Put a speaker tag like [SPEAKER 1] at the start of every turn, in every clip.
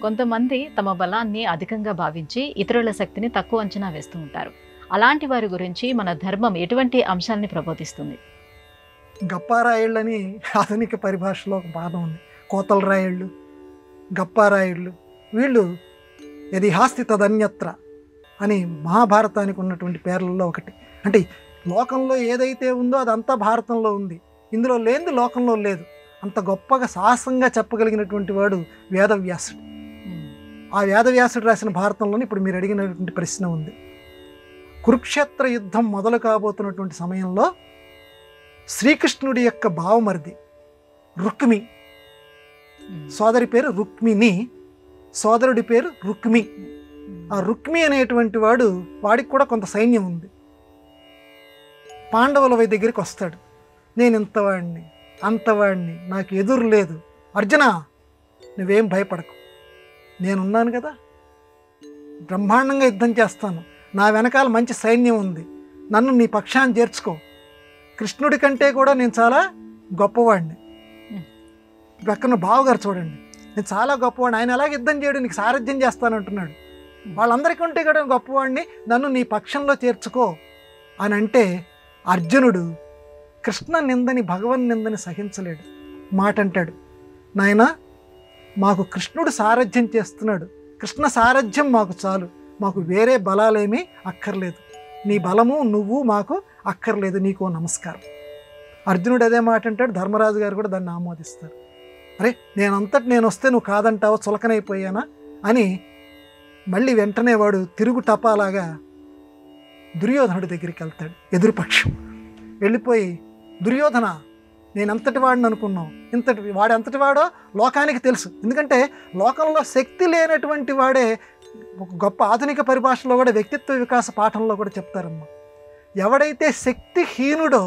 [SPEAKER 1] కొంతమంది తమ బలాన్ని అధికంగా భావించి ఇతరుల శక్తిని తక్కువ అంచనా వేస్తూ ఉంటారు. అలాంటి వారి గురించి మన ధర్మం ఎటువంటి అంశాలని ప్రబోధిస్తుంది?
[SPEAKER 2] గప్పారాయుళ్ళని ఆధునిక పరిభాషలో ఒక పాదం ఉంది. కోతల రాయుళ్ళు, గప్పారాయుళ్ళు, వీళ్ళు యది హాస్తి తదన్యత్ర అని మహాభారతానికి ఉన్నటువంటి పేర్లలో ఒకటి. అంటే లోకంలో ఏదైతే ఉందో అదంతా భారతంలో ఉంది, ఇందులో లేనిది లోకంలో లేదు. అంత గొప్పగా సాహసంగా చెప్పగలిగినటువంటి వాడు వేదవ్యాసుడు. ఆ వేదవ్యాసుడు రాసిన భారతంలోని ఇప్పుడు మీరు అడిగినటువంటి ప్రశ్న ఉంది. కురుక్షేత్ర యుద్ధం మొదలు కాబోతున్నటువంటి సమయంలో శ్రీకృష్ణుడి యొక్క బావమరిది రుక్మి, సోదరి పేరు రుక్మిణి, సోదరుడి పేరు రుక్మి. ఆ రుక్మి అనేటువంటి వాడికి కూడా కొంత సైన్యం ఉంది. పాండవుల దగ్గరికి వస్తాడు. నేను ఇంతవాడిని అంతవాడిని, నాకు ఎదురు లేదు, అర్జున నువ్వేం భయపడకు, నేనున్నాను కదా, బ్రహ్మాండంగా యుద్ధం చేస్తాను, నా వెనకాల మంచి సైన్యం ఉంది, నన్ను నీ పక్షాన్ని చేర్చుకో, కృష్ణుడి కంటే కూడా నేను చాలా గొప్పవాడిని. పక్కన బావగారు చూడండి, నేను చాలా గొప్పవాడిని, ఆయన ఎలాగ యుద్ధం చేయడు, నీకు సారథ్యం చేస్తానంటున్నాడు, వాళ్ళందరికంటే కూడా గొప్పవాడిని, నన్ను నీ పక్షంలో చేర్చుకో అని అంటే అర్జునుడు కృష్ణ నిందని భగవన్ నిందని సహించలేడు. మాట అంటాడు, నాయనా మాకు కృష్ణుడు సారథ్యం చేస్తున్నాడు, కృష్ణ సారథ్యం మాకు చాలు, మాకు వేరే బలాలేమీ అక్కర్లేదు, నీ బలము నువ్వు మాకు అక్కర్లేదు, నీకో నమస్కారం. అర్జునుడు అదే మాట అంటాడు, ధర్మరాజు గారు కూడా దాన్ని ఆమోదిస్తారు. అరే నేను వస్తే నువ్వు కాదంటావో, చులకనైపోయానా అని మళ్ళీ వెంటనే వాడు తిరుగు టపాలాగా దుర్యోధనుడి దగ్గరికి వెళ్తాడు. ఎదురుపక్షం వెళ్ళిపోయి, దుర్యోధన నేను అంతటి వాడిని అనుకున్నావు, వాడు ఎంతటి వాడో లోకానికి తెలుసు. ఎందుకంటే లోకంలో శక్తి లేనటువంటి వాడే ఒక గొప్ప ఆధునిక పరిభాషలో కూడా వ్యక్తిత్వ వికాస పాఠంలో కూడా చెప్తారమ్మా. ఎవడైతే శక్తిహీనుడో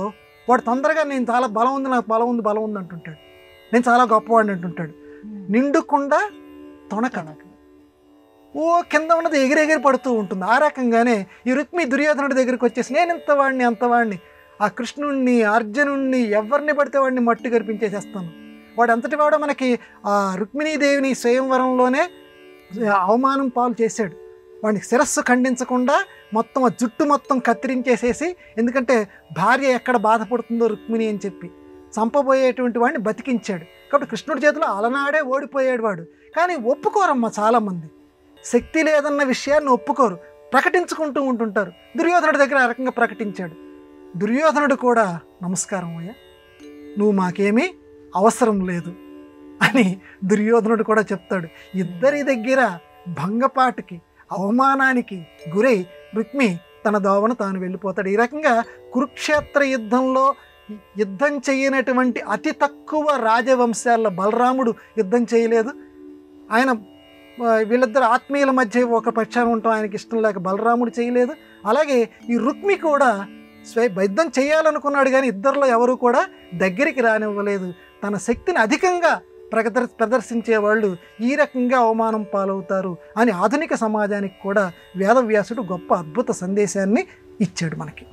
[SPEAKER 2] వాడు తొందరగా నేను చాలా బలం ఉంది, నాకు బలం ఉంది అంటుంటాడు, నేను చాలా గొప్పవాడిని అంటుంటాడు. నిండుకుండా తొణక ఓ కింద ఉన్నది ఎగిరెగిరి పడుతూ ఉంటుంది. ఆ రకంగానే ఈ రుక్మి దుర్యోధనుడి దగ్గరికి వచ్చేసి నేను ఇంతవాడిని అంతవాడిని, ఆ కృష్ణుణ్ణి అర్జునుణ్ణి ఎవరిని పడితే వాడిని మట్టి కనిపించేసేస్తాను. వాడు ఎంతటి వాడో మనకి ఆ రుక్మిణీదేవిని స్వయంవరంలోనే అవమానం పాలు చేశాడు. వాడిని శిరస్సు ఖండించకుండా మొత్తం ఆ జుట్టు మొత్తం కత్తిరించేసేసి, ఎందుకంటే భార్య ఎక్కడ బాధపడుతుందో రుక్మిణి అని చెప్పి చంపబోయేటువంటి వాడిని బతికించాడు. కాబట్టి కృష్ణుడి చేతిలో అలనాడే ఓడిపోయాడు వాడు. కానీ ఒప్పుకోరమ్మా చాలామంది, శక్తి లేదన్న విషయాన్ని ఒప్పుకోరు, ప్రకటించుకుంటూ ఉంటుంటారు. దుర్యోధనుడి దగ్గర ఆ రకంగా ప్రకటించాడు. దుర్యోధనుడు కూడా నమస్కారం అయ్యా, నువ్వు మాకేమీ అవసరం లేదు అని దుర్యోధనుడు కూడా చెప్తాడు. ఇద్దరి దగ్గర భంగపాటుకి అవమానానికి గురై రుక్మి తన దోవను తాను వెళ్ళిపోతాడు. ఈ రకంగా కురుక్షేత్ర యుద్ధంలో యుద్ధం చేయనటువంటి అతి తక్కువ రాజవంశాల బలరాముడు యుద్ధం చేయలేదు. ఆయన వీళ్ళిద్దరు ఆత్మీయుల మధ్య ఒక పక్షాన ఉంటాం, ఆయనకి ఇష్టం లేక బలరాముడు చేయలేదు. అలాగే ఈ రుక్మి కూడా యుద్ధం చేయాలనుకున్నాడు, కానీ ఇద్దరిలో ఎవరు కూడా దగ్గరికి రానివ్వలేదు. తన శక్తిని అధికంగా ప్రదర్శించే వాళ్ళు ఈ రకంగా అవమానం పాలవుతారు అని ఆధునిక సమాజానికి కూడా వేదవ్యాసుడు గొప్ప అద్భుత సందేశాన్ని ఇచ్చాడు మనకి.